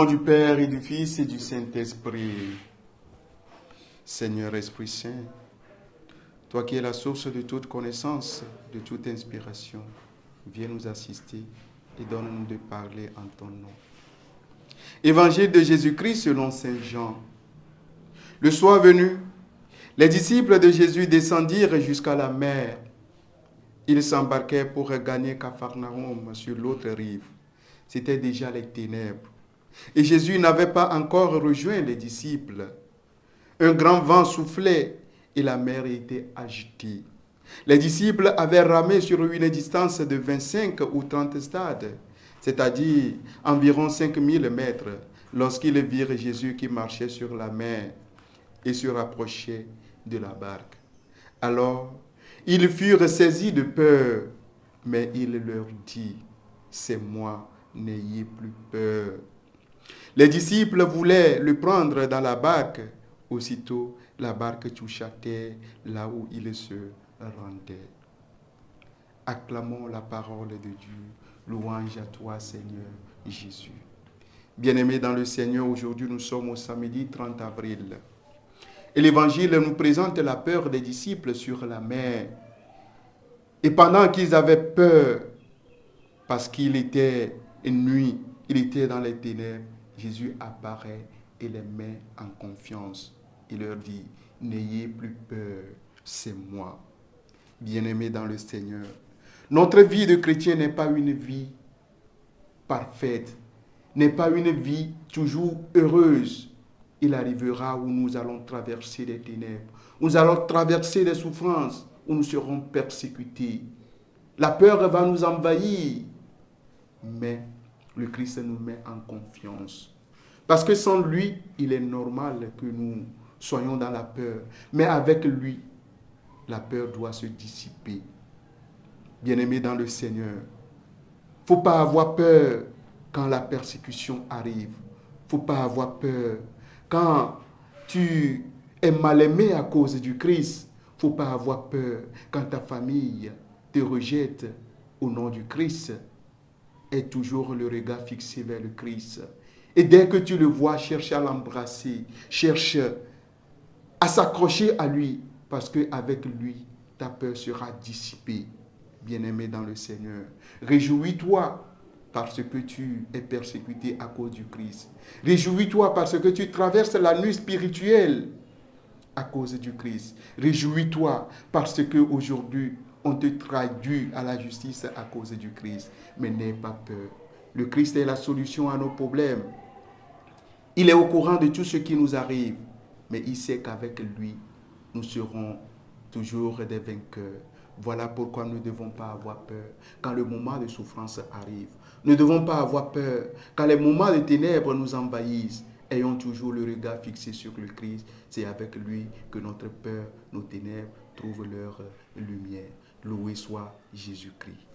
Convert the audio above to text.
nom du Père et du Fils et du Saint-Esprit. Seigneur Esprit Saint, toi qui es la source de toute connaissance, de toute inspiration, viens nous assister et donne-nous de parler en ton nom. Évangile de Jésus-Christ selon Saint Jean. Le soir venu, les disciples de Jésus descendirent jusqu'à la mer. Ils s'embarquèrent pour gagner Capharnaüm sur l'autre rive. C'était déjà les ténèbres. Et Jésus n'avait pas encore rejoint les disciples. Un grand vent soufflait et la mer était agitée. Les disciples avaient ramé sur une distance de 25 ou 30 stades, c'est-à-dire environ 5000 mètres, lorsqu'ils virent Jésus qui marchait sur la mer et se rapprochait de la barque. Alors, ils furent saisis de peur, mais il leur dit, « C'est moi, n'ayez plus peur. » Les disciples voulaient le prendre dans la barque. Aussitôt, la barque toucha terre là où il se rendait. Acclamons la parole de Dieu. Louange à toi, Seigneur Jésus. Bien-aimés dans le Seigneur, aujourd'hui nous sommes au samedi 30 avril. Et l'Évangile nous présente la peur des disciples sur la mer. Et pendant qu'ils avaient peur, parce qu'il était nuit, il était dans les ténèbres, Jésus apparaît et les met en confiance. Il leur dit, n'ayez plus peur, c'est moi. Bien-aimés dans le Seigneur, notre vie de chrétien n'est pas une vie parfaite, n'est pas une vie toujours heureuse. Il arrivera où nous allons traverser les ténèbres, où nous allons traverser les souffrances, où nous serons persécutés. La peur va nous envahir, mais le Christ nous met en confiance. Parce que sans lui, il est normal que nous soyons dans la peur. Mais avec lui, la peur doit se dissiper. Bien-aimés dans le Seigneur, il ne faut pas avoir peur quand la persécution arrive. Il ne faut pas avoir peur quand tu es mal aimé à cause du Christ. Il ne faut pas avoir peur quand ta famille te rejette au nom du Christ. Aie toujours le regard fixé vers le Christ. Et dès que tu le vois, cherche à l'embrasser, cherche à s'accrocher à lui, parce qu'avec lui, ta peur sera dissipée. Bien-aimé dans le Seigneur, réjouis-toi parce que tu es persécuté à cause du Christ. Réjouis-toi parce que tu traverses la nuit spirituelle à cause du Christ. Réjouis-toi parce qu'aujourd'hui, on te traduit à la justice à cause du Christ. Mais n'aie pas peur. Le Christ est la solution à nos problèmes. Il est au courant de tout ce qui nous arrive. Mais il sait qu'avec lui, nous serons toujours des vainqueurs. Voilà pourquoi nous ne devons pas avoir peur quand le moment de souffrance arrive. Nous ne devons pas avoir peur quand les moments de ténèbres nous envahissent. Ayons toujours le regard fixé sur le Christ. C'est avec lui que notre peur, nos ténèbres trouvent leur lumière. Loué soit Jésus-Christ.